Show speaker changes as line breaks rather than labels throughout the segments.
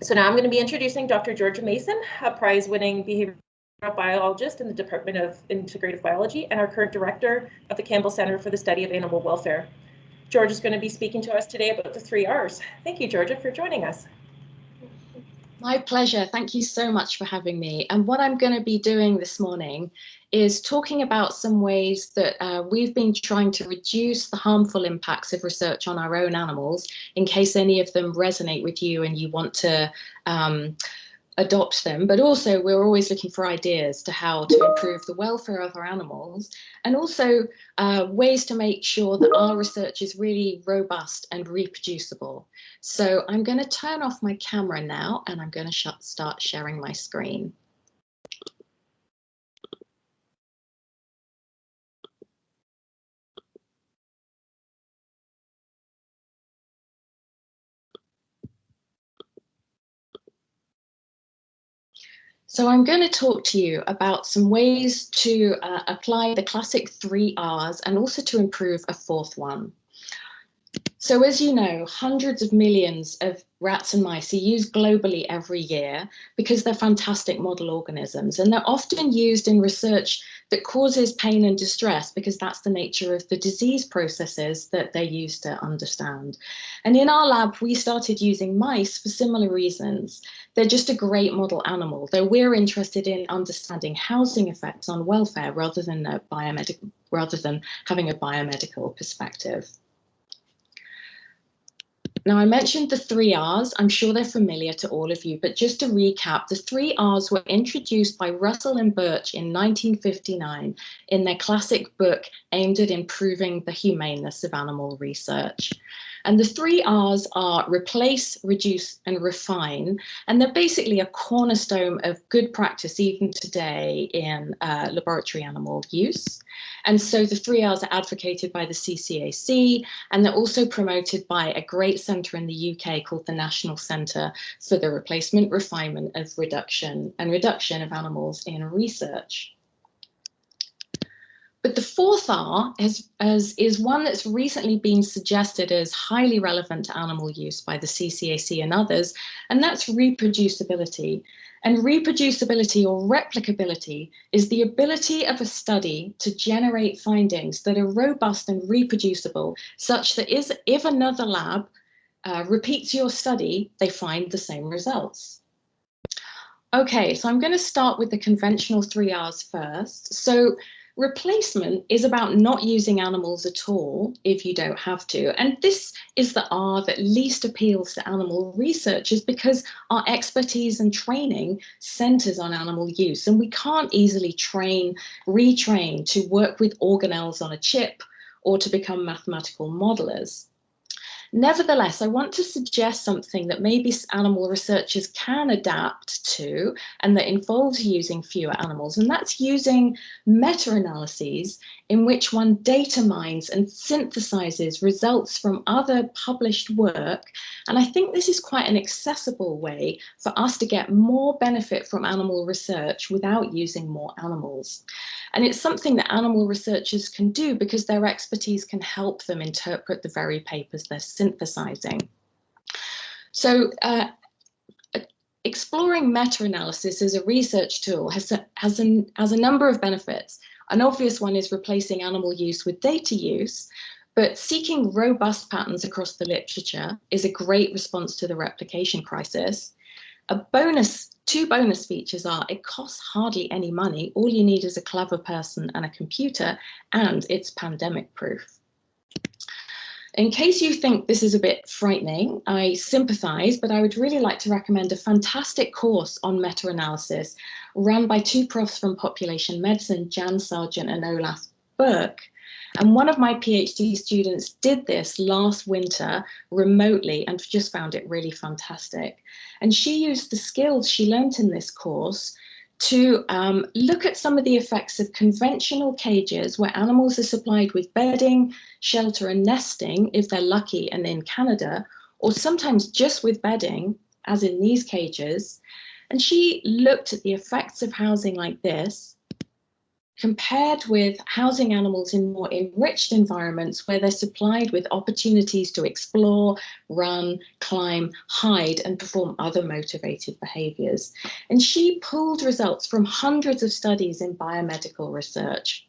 So now I'm going to be introducing Dr. Georgia Mason, a prize-winning behavioral biologist in the Department of Integrative Biology and our current director of the Campbell Centre for the Study of Animal Welfare. Georgia is going to be speaking to us today about the 3 Rs. Thank you, Georgia, for joining us.
My pleasure. Thank you so much for having me. And what I'm going to be doing this morning is talking about some ways that we've been trying to reduce the harmful impacts of research on our own animals, in case any of them resonate with you and you want to adopt them. But also we're always looking for ideas to how to improve the welfare of our animals, and also ways to make sure that our research is really robust and reproducible. So I'm going to turn off my camera now and I'm going to start sharing my screen. So I'm going to talk to you about some ways to apply the classic 3 Rs and also to improve a 4th one. So as you know, hundreds of millions of rats and mice are used globally every year because they're fantastic model organisms, and they're often used in research that causes pain and distress because that's the nature of the disease processes that they're used to understand. And in our lab, we started using mice for similar reasons. They're just a great model animal, though we're interested in understanding housing effects on welfare rather than having a biomedical perspective. Now, I mentioned the 3 Rs. I'm sure they're familiar to all of you, but just to recap, the 3 Rs were introduced by Russell and Birch in 1959 in their classic book aimed at improving the humaneness of animal research. And the 3 Rs are replace, reduce, and refine. And they're basically a cornerstone of good practice even today in laboratory animal use. And so the 3 Rs are advocated by the CCAC, and they're also promoted by a great centre in the UK called the National Centre for the Replacement, Refinement of Reduction of Animals in Research. But the 4th R is one that's recently been suggested as highly relevant to animal use by the CCAC and others, and that's reproducibility. And reproducibility or replicability is the ability of a study to generate findings that are robust and reproducible, such that if another lab repeats your study, they find the same results. Okay, so I'm going to start with the conventional 3 Rs first. So replacement is about not using animals at all if you don't have to. And this is the R that least appeals to animal researchers because our expertise and training centers on animal use, and we can't easily retrain to work with organelles on a chip or to become mathematical modelers. Nevertheless, I want to suggest something that maybe animal researchers can adapt to and that involves using fewer animals, and that's using meta-analyses in which one data mines and synthesizes results from other published work. And I think this is quite an accessible way for us to get more benefit from animal research without using more animals. And it's something that animal researchers can do because their expertise can help them interpret the very papers they're synthesizing. So exploring meta-analysis as a research tool has a number of benefits. An obvious one is replacing animal use with data use, but seeking robust patterns across the literature is a great response to the replication crisis. Two bonus features are it costs hardly any money. All you need is a clever person and a computer, and it's pandemic proof. In case you think this is a bit frightening, I sympathize, but I would really like to recommend a fantastic course on meta-analysis run by 2 profs from population medicine, Jan Sargent and Olaf Burke. And one of my PhD students did this last winter remotely and just found it really fantastic. And she used the skills she learned in this course to look at some of the effects of conventional cages where animals are supplied with bedding, shelter and nesting if they're lucky and in Canada, or sometimes just with bedding, as in these cages. And she looked at the effects of housing like this compared with housing animals in more enriched environments where they're supplied with opportunities to explore, run, climb, hide, and perform other motivated behaviors. And she pulled results from hundreds of studies in biomedical research.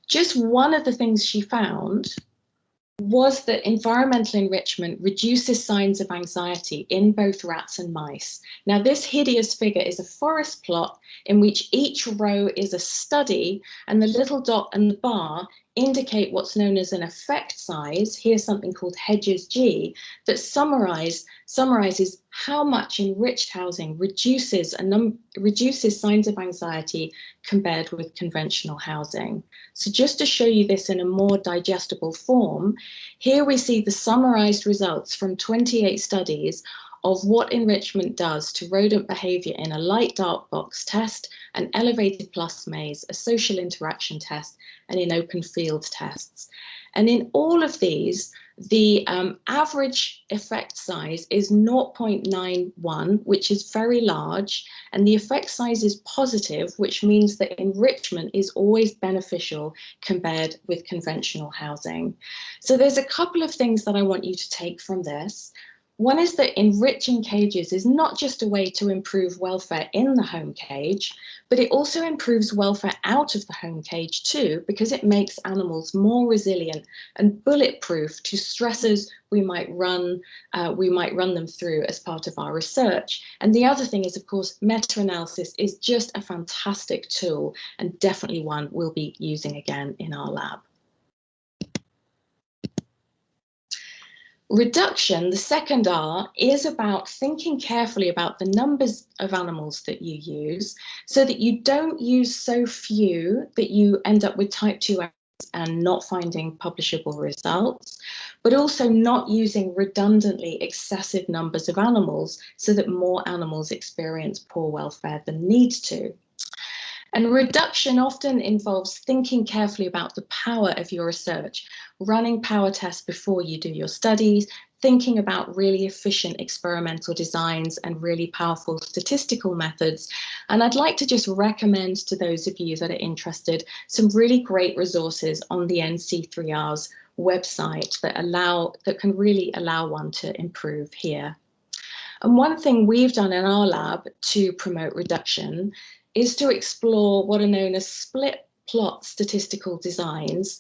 Just one of the things she found was that environmental enrichment reduces signs of anxiety in both rats and mice. Now, this hideous figure is a forest plot in which each row is a study, and the little dot and the bar indicate what's known as an effect size. Here's something called Hedges G that summarizes how much enriched housing reduces signs of anxiety compared with conventional housing. So just to show you this in a more digestible form, here we see the summarized results from 28 studies of what enrichment does to rodent behavior in a light dark box test, an elevated plus maze, a social interaction test, and in open field tests. And in all of these, the average effect size is 0.91, which is very large, and the effect size is positive, which means that enrichment is always beneficial compared with conventional housing. So there's a couple of things that I want you to take from this. One is that enriching cages is not just a way to improve welfare in the home cage, but it also improves welfare out of the home cage too, because it makes animals more resilient and bulletproof to stresses we might run them through as part of our research. And the other thing is, of course, meta-analysis is just a fantastic tool and definitely one we'll be using again in our lab. Reduction, the second R, is about thinking carefully about the numbers of animals that you use so that you don't use so few that you end up with type 2 and not finding publishable results, but also not using redundantly excessive numbers of animals so that more animals experience poor welfare than need to. And reduction often involves thinking carefully about the power of your research, running power tests before you do your studies, thinking about really efficient experimental designs and really powerful statistical methods. And I'd like to just recommend to those of you that are interested some really great resources on the NC3R's website that can really allow one to improve here. And one thing we've done in our lab to promote reduction is to explore what are known as split plot statistical designs,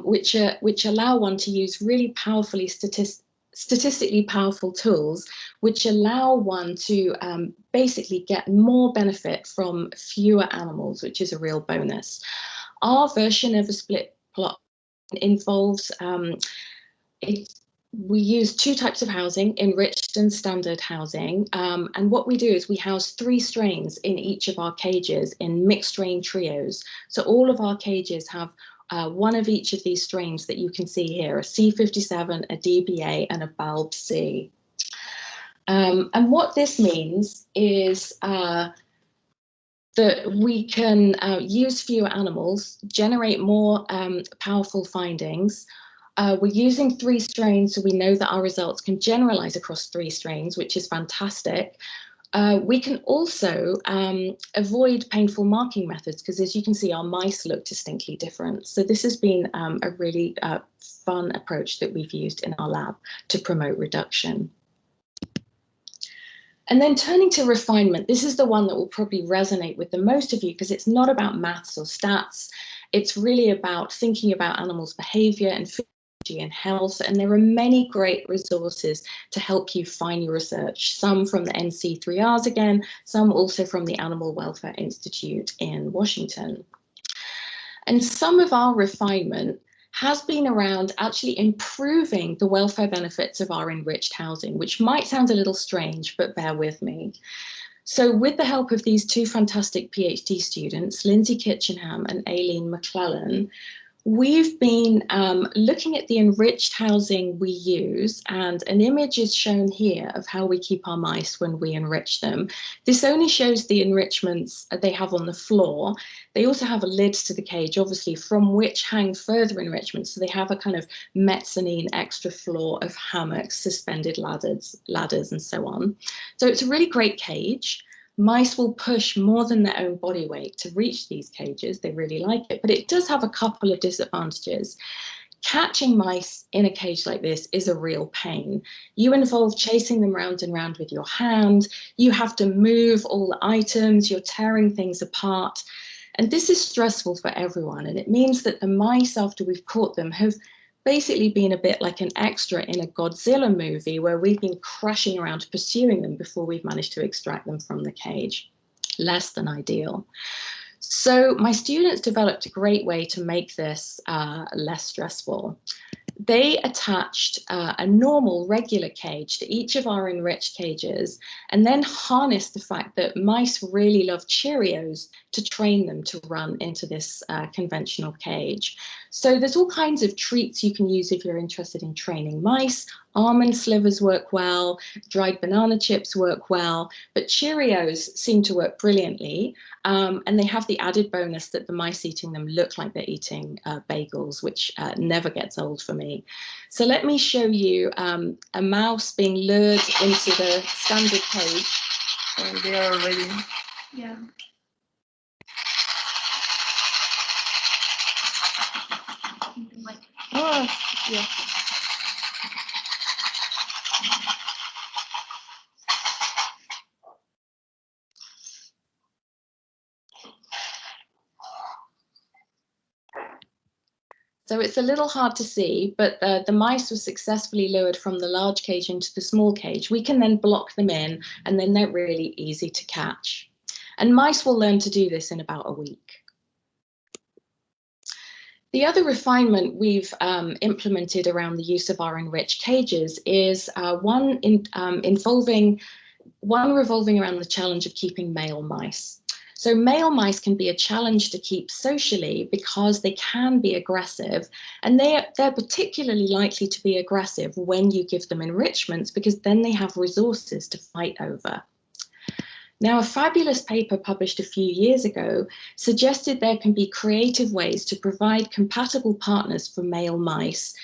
which allow one to use really powerfully statistically powerful tools, which allow one to basically get more benefit from fewer animals, which is a real bonus. Our version of a split plot involves we use two types of housing, enriched and standard housing. And what we do is we house 3 strains in each of our cages in mixed strain trios. So all of our cages have one of each of these strains that you can see here, a C57, a DBA, and a bulb C. And what this means is that we can use fewer animals, generate more powerful findings. We're using 3 strains, so we know that our results can generalize across 3 strains, which is fantastic. We can also avoid painful marking methods because, as you can see, our mice look distinctly different. So this has been a really fun approach that we've used in our lab to promote reduction. And then turning to refinement, this is the one that will probably resonate with the most of you because it's not about maths or stats. It's really about thinking about animals' behavior and and health, and there are many great resources to help you find your research, some from the NC3Rs again, some also from the Animal Welfare Institute in Washington. And some of our refinement has been around actually improving the welfare benefits of our enriched housing, which might sound a little strange, but bear with me. So with the help of these 2 fantastic PhD students, Lindsay Kitchenham and Aileen McClellan, we've been looking at the enriched housing we use, and an image is shown here of how we keep our mice when we enrich them. This only shows the enrichments they have on the floor. They also have a lid to the cage, obviously, from which hang further enrichments. So they have a kind of mezzanine extra floor of hammocks, suspended ladders, and so on. So it's a really great cage. Mice will push more than their own body weight to reach these cages. They really like it, but it does have a couple of disadvantages. Catching mice in a cage like this is a real pain. You involve chasing them round and round with your hand. You have to move all the items. You're tearing things apart. And this is stressful for everyone. And it means that the mice, after we've caught them, have basically been a bit like an extra in a Godzilla movie where we've been crashing around pursuing them before we've managed to extract them from the cage. Less than ideal. So my students developed a great way to make this less stressful. They attached a normal, regular cage to each of our enriched cages and then harnessed the fact that mice really love Cheerios to train them to run into this conventional cage. So there's all kinds of treats you can use if you're interested in training mice. Almond slivers work well, dried banana chips work well, but Cheerios seem to work brilliantly. And they have the added bonus that the mice eating them look like they're eating bagels, which never gets old for me. So let me show you a mouse being lured into the standard cage.
And they are already. Yeah. Oh, yeah.
So it's a little hard to see, but the mice were successfully lured from the large cage into the small cage. We can then block them in, and then they're really easy to catch. And mice will learn to do this in about a week. The other refinement we've implemented around the use of our enriched cages is one revolving around the challenge of keeping male mice. So male mice can be a challenge to keep socially because they can be aggressive, and they're particularly likely to be aggressive when you give them enrichments because then they have resources to fight over. Now, a fabulous paper published a few years ago suggested there can be creative ways to provide compatible partners for male mice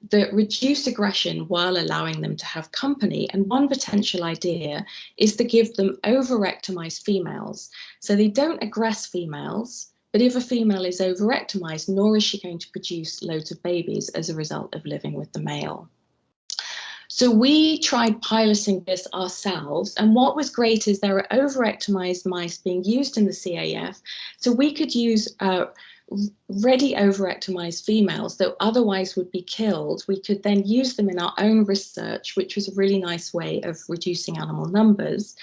that reduce aggression while allowing them to have company. And one potential idea is to give them overectomized females. So they don't aggress females, but if a female is overectomized, nor is she going to produce loads of babies as a result of living with the male. So we tried piloting this ourselves, and what was great is there are overectomized mice being used in the CAF, so we could use ready overectomized females that otherwise would be killed. We could then use them in our own research, which was a really nice way of reducing animal numbers.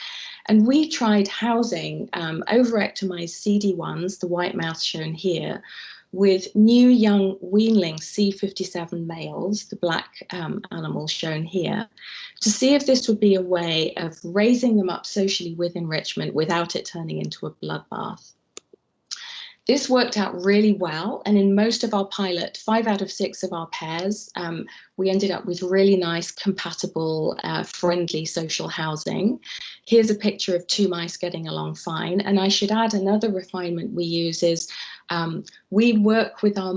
And we tried housing overectomized CD1s, the white mouse shown here, with new young weanling C57 males, the black animals shown here, to see if this would be a way of raising them up socially with enrichment without it turning into a bloodbath. This worked out really well, and in most of our pilot, 5 out of 6 of our pairs, we ended up with really nice, compatible, friendly social housing. Here's a picture of 2 mice getting along fine, and I should add another refinement we use is we work with our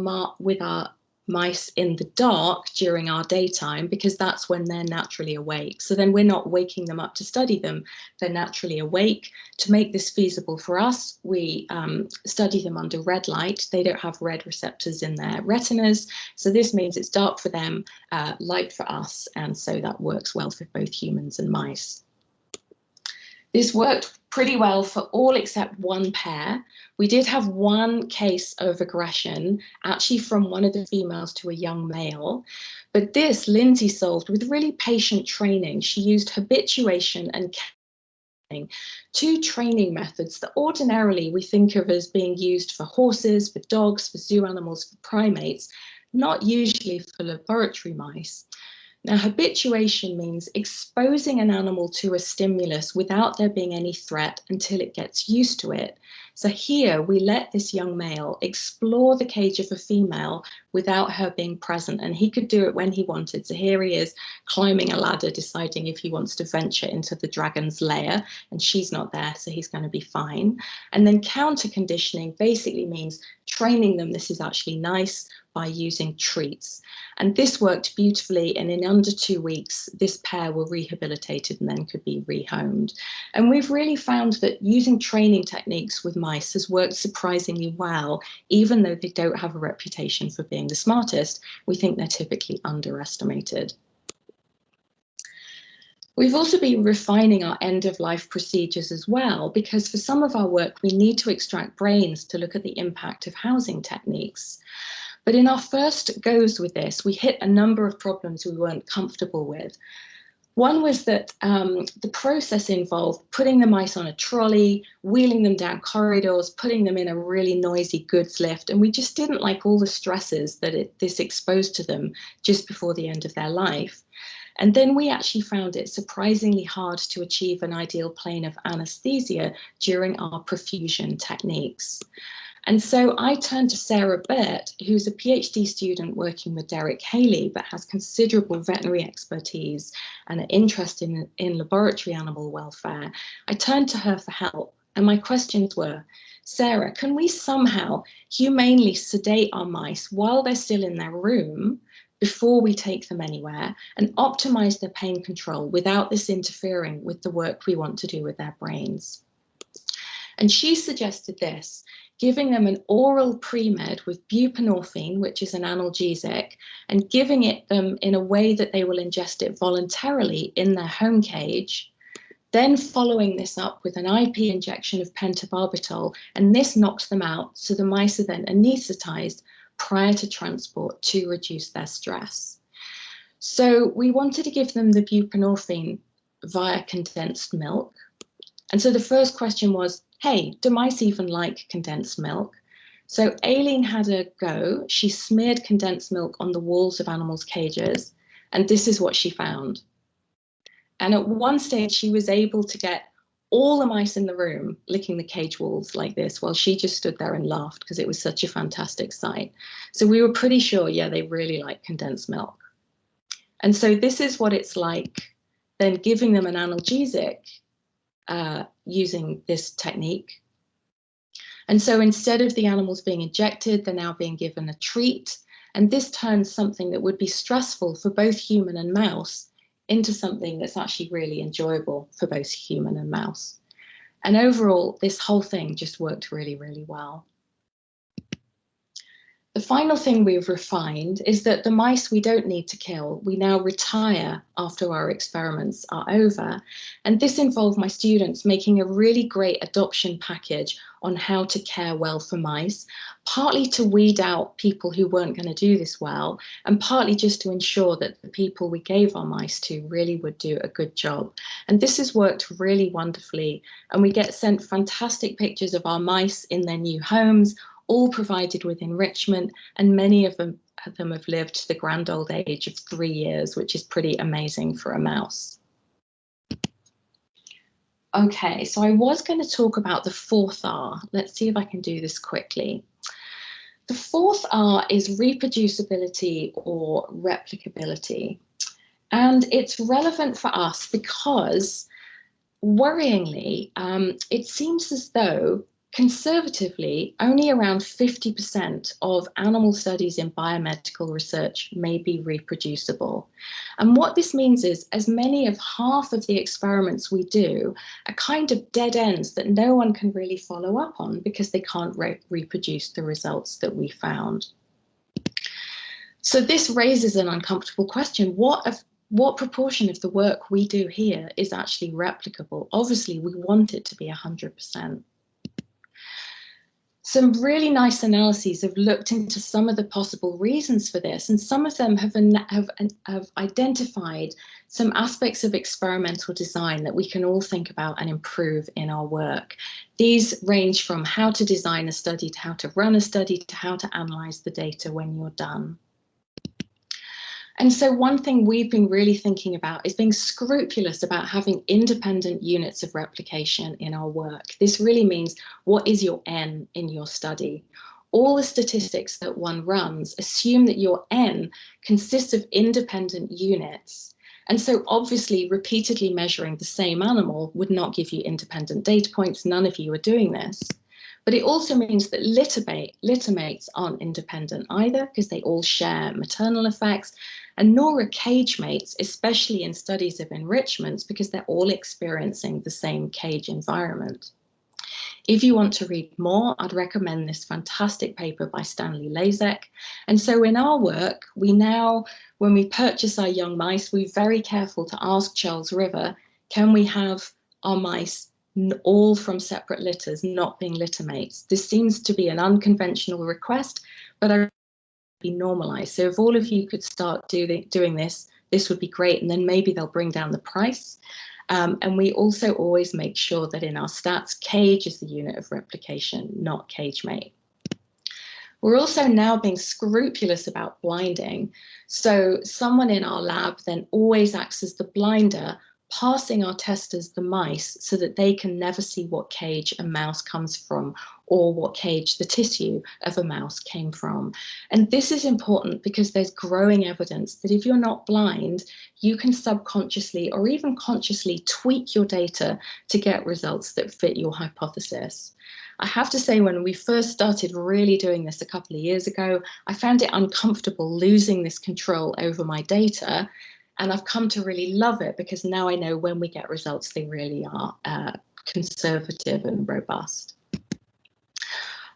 mice in the dark during our daytime because that's when they're naturally awake. So then we're not waking them up to study them. They're naturally awake. To make this feasible for us, we study them under red light. They don't have red receptors in their retinas. So this means it's dark for them, light for us. And so that works well for both humans and mice. This worked pretty well for all except one pair. We did have one case of aggression, actually from one of the females to a young male. But this Lindsay solved with really patient training. She used habituation and counting, 2 training methods that ordinarily we think of as being used for horses, for dogs, for zoo animals, for primates, not usually for laboratory mice. Now, habituation means exposing an animal to a stimulus without there being any threat until it gets used to it. So here we let this young male explore the cage of a female without her being present, and he could do it when he wanted. So here he is climbing a ladder, deciding if he wants to venture into the dragon's lair, and she's not there, so he's going to be fine. And then counter conditioning basically means training them, this is actually nice, by using treats. And this worked beautifully, and in under 2 weeks, this pair were rehabilitated and then could be rehomed. And we've really found that using training techniques with mice has worked surprisingly well, even though they don't have a reputation for being the smartest. We think they're typically underestimated. We've also been refining our end-of-life procedures as well, because for some of our work, we need to extract brains to look at the impact of housing techniques. But in our first goes with this, we hit a number of problems we weren't comfortable with. One was that the process involved putting the mice on a trolley, wheeling them down corridors, putting them in a really noisy goods lift, and we just didn't like all the stresses that this exposed to them just before the end of their life. And then we actually found it surprisingly hard to achieve an ideal plane of anesthesia during our perfusion techniques. And so I turned to Sarah Burt, who's a PhD student working with Derek Haley, but has considerable veterinary expertise and an interest in laboratory animal welfare. I turned to her for help, and my questions were, Sarah, can we somehow humanely sedate our mice while they're still in their room before we take them anywhere and optimize their pain control without this interfering with the work we want to do with their brains? And she suggested this, giving them an oral pre-med with buprenorphine, which is an analgesic, and giving it them in a way that they will ingest it voluntarily in their home cage, then following this up with an IP injection of pentobarbital, and this knocks them out, so the mice are then anesthetized prior to transport to reduce their stress. So we wanted to give them the buprenorphine via condensed milk. And so the first question was, hey, do mice even like condensed milk? So Aileen had a go. She smeared condensed milk on the walls of animals' cages, and this is what she found. And at one stage, she was able to get all the mice in the room licking the cage walls like this, while she just stood there and laughed because it was such a fantastic sight. So we were pretty sure, yeah, they really like condensed milk. And so this is what it's like then giving them an analgesic using this technique. And so instead of the animals being injected, they're now being given a treat. And this turns something that would be stressful for both human and mouse into something that's actually really enjoyable for both human and mouse. And overall, this whole thing just worked really, really well. The final thing we've refined is that the mice we don't need to kill, we now retire after our experiments are over. And this involved my students making a really great adoption package on how to care well for mice, partly to weed out people who weren't going to do this well, and partly just to ensure that the people we gave our mice to really would do a good job. And this has worked really wonderfully, and we get sent fantastic pictures of our mice in their new homes, all provided with enrichment, and many of them have lived to the grand old age of 3 years, which is pretty amazing for a mouse. Okay, so I was going to talk about the fourth R. Let's see if I can do this quickly. The fourth R is reproducibility or replicability. And it's relevant for us because, worryingly, it seems as though conservatively, only around 50% of animal studies in biomedical research may be reproducible. And what this means is as many as half of the experiments we do are kind of dead ends that no one can really follow up on because they can't reproduce the results that we found. So this raises an uncomfortable question. What proportion of the work we do here is actually replicable? Obviously, we want it to be 100%. Some really nice analyses have looked into some of the possible reasons for this, and some of them have identified some aspects of experimental design that we can all think about and improve in our work. These range from how to design a study to how to run a study to how to analyze the data when you're done. And so one thing we've been really thinking about is being scrupulous about having independent units of replication in our work. This really means, what is your N in your study? All the statistics that one runs assume that your N consists of independent units. And so obviously repeatedly measuring the same animal would not give you independent data points. None of you are doing this. But it also means that littermates aren't independent either, because they all share maternal effects, and nor are cage mates, especially in studies of enrichments, because they're all experiencing the same cage environment. If you want to read more, I'd recommend this fantastic paper by Stanley Lazek. And so in our work, we now, when we purchase our young mice, we're very careful to ask Charles River, can we have our mice all from separate litters, not being littermates? This seems to be an unconventional request, but I be normalized. So if all of you could start doing this, this would be great. And then maybe they'll bring down the price. And we also always make sure that in our stats, cage is the unit of replication, not cage mate. We're also now being scrupulous about blinding. So someone in our lab then always acts as the blinder, passing our testers the mice so that they can never see what cage a mouse comes from or what cage the tissue of a mouse came from. And this is important because there's growing evidence that if you're not blind, you can subconsciously or even consciously tweak your data to get results that fit your hypothesis. I have to say, when we first started really doing this a couple of years ago, I found it uncomfortable losing this control over my data. And I've come to really love it because now I know when we get results, they really are conservative and robust.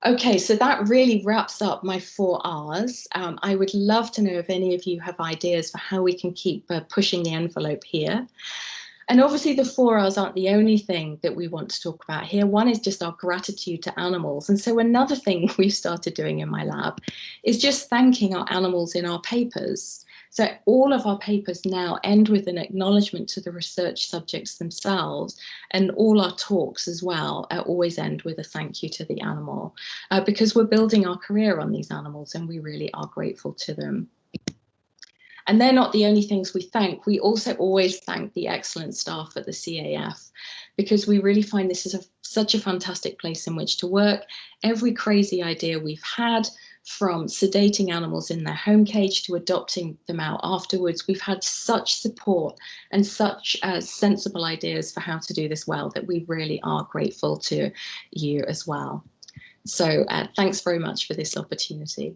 Okay, so that really wraps up my 4 R's. I would love to know if any of you have ideas for how we can keep pushing the envelope here. And obviously the 4 R's aren't the only thing that we want to talk about here. One is just our gratitude to animals. And so another thing we've started doing in my lab is just thanking our animals in our papers. So all of our papers now end with an acknowledgement to the research subjects themselves, and all our talks as well always end with a thank you to the animal, because we're building our career on these animals and we really are grateful to them. And they're not the only things we thank. We also always thank the excellent staff at the CAF, because we really find this is such a fantastic place in which to work. Every crazy idea we've had, from sedating animals in their home cage to adopting them out afterwards, we've had such support and such sensible ideas for how to do this well that we really are grateful to you as well. So thanks very much for this opportunity.